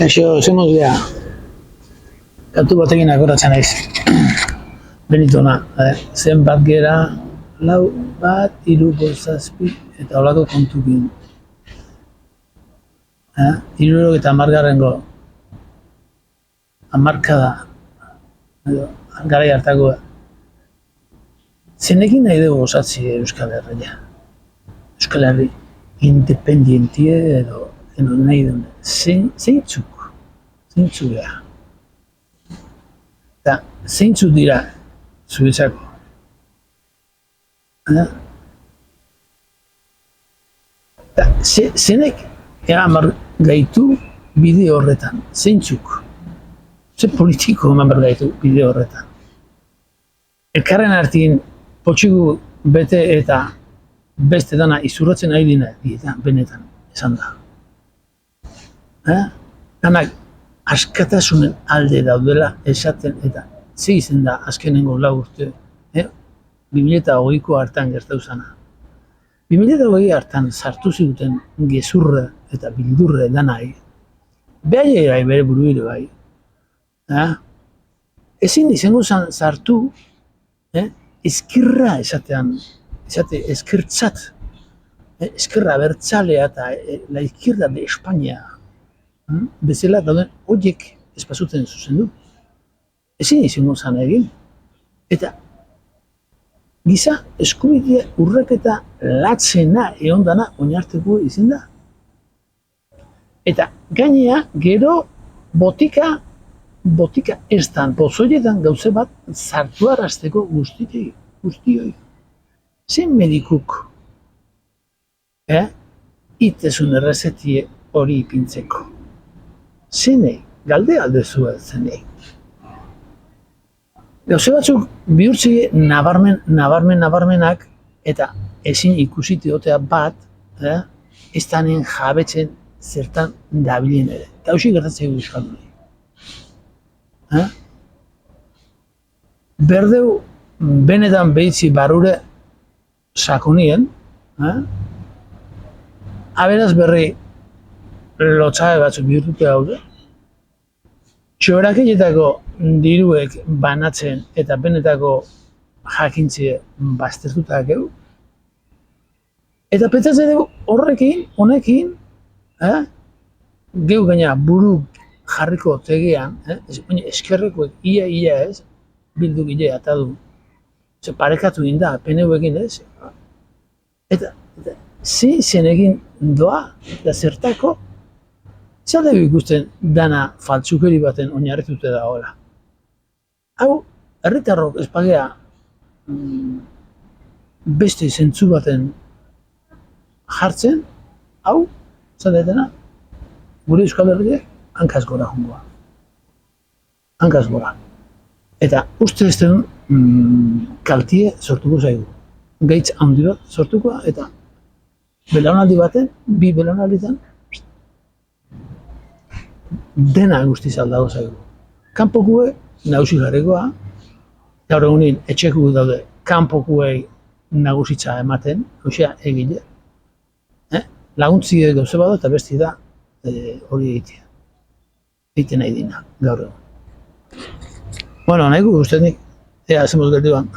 Kaixo, zemoz geha. Kantu batekin akoratzen naiz. Benitona, zenbat gera, lau, bat, hiru, bost, zazpi, eta holako kontukin. Hirurogeta hamargarrengo hamarkada, garai hartakoa. Zenekin nahi dugu osatzi Euskal Herria. Euskal Herri independientie edo nahi duen. Zeintzuk geha. Eta zeintzuk dira zuretzako. Eta zenek eman gaitu bide horretan. Zeintzuk. Ze politiko eman gaitu bide horretan. Elkarren artin potxigu bete eta beste dana izurratzen ari dina, benetan, esan da. Danak askatasunen alde daudela esaten eta ze izen da azkenengo 4 urte, 2008ko hartan gertatu zana. 2008 hartan sartu ziguten gezurre eta bildurre danai, behaiei bere buruire bai. Ezin izango zan sartu ezkirra esatean, ezkirtzat, ezkirra bertzalea eta la izquierda de España, bezala dauden horiek espazuten zuzendu. Ezin izango zan egin. Eta giza eskubidea urraketa latzena egon dana oinarteko izin da. Eta gainea gero botika ez dan, pozoietan gauze bat zartu arrasteko guztioi. Zein medikuk itezun errezetie hori ipintzeko. Zenei, galde aldezu zenei. Gauze batzuk bihurtzi nabarmenak eta ezin ikusite otea bat, ez danen jabetzen zertan dabilen ere. Eta hausi gertatzeko euskaldunei. Berdeu benetan behitzi barure sakonien, aberaz berri lotxabe batzuk bihurtuta daude, txorakeietako diruek banatzen eta benetako jakintzie baztertutak egu, eta pentsatzen dugu honekin, geu gaina buru jarriko tegean, eskerrekoek ia ez, bilduk ia eta du, parekatu inda, PNV-ekin ez, eta zen egin doa, eta zertako, zer dugu ikusten dana faltsukeri baten oinarritute da hola. Hau, herritarrok espagea beste zentzu baten jartzen, hau, zer detena, gure Euskal Herriak hankaz gora jongoa. Hankaz gora. Eta uste ez den kaltie sortuko zaigu. Gaitz handi bat sortuko eta belaunaldi baten, 2 belaunalditan dena guztiz aldago zaigu. Kanpokue nagusi jarrekoa, gaur egunin etxeku daude kanpokuei nagusitza ematen, osea egile. Laguntzi gauze bada eta besti da hori egitea. Egiten nahi dina, gaur egun. Bueno, nahi gu ustenik, ea, zemoz gertu ban.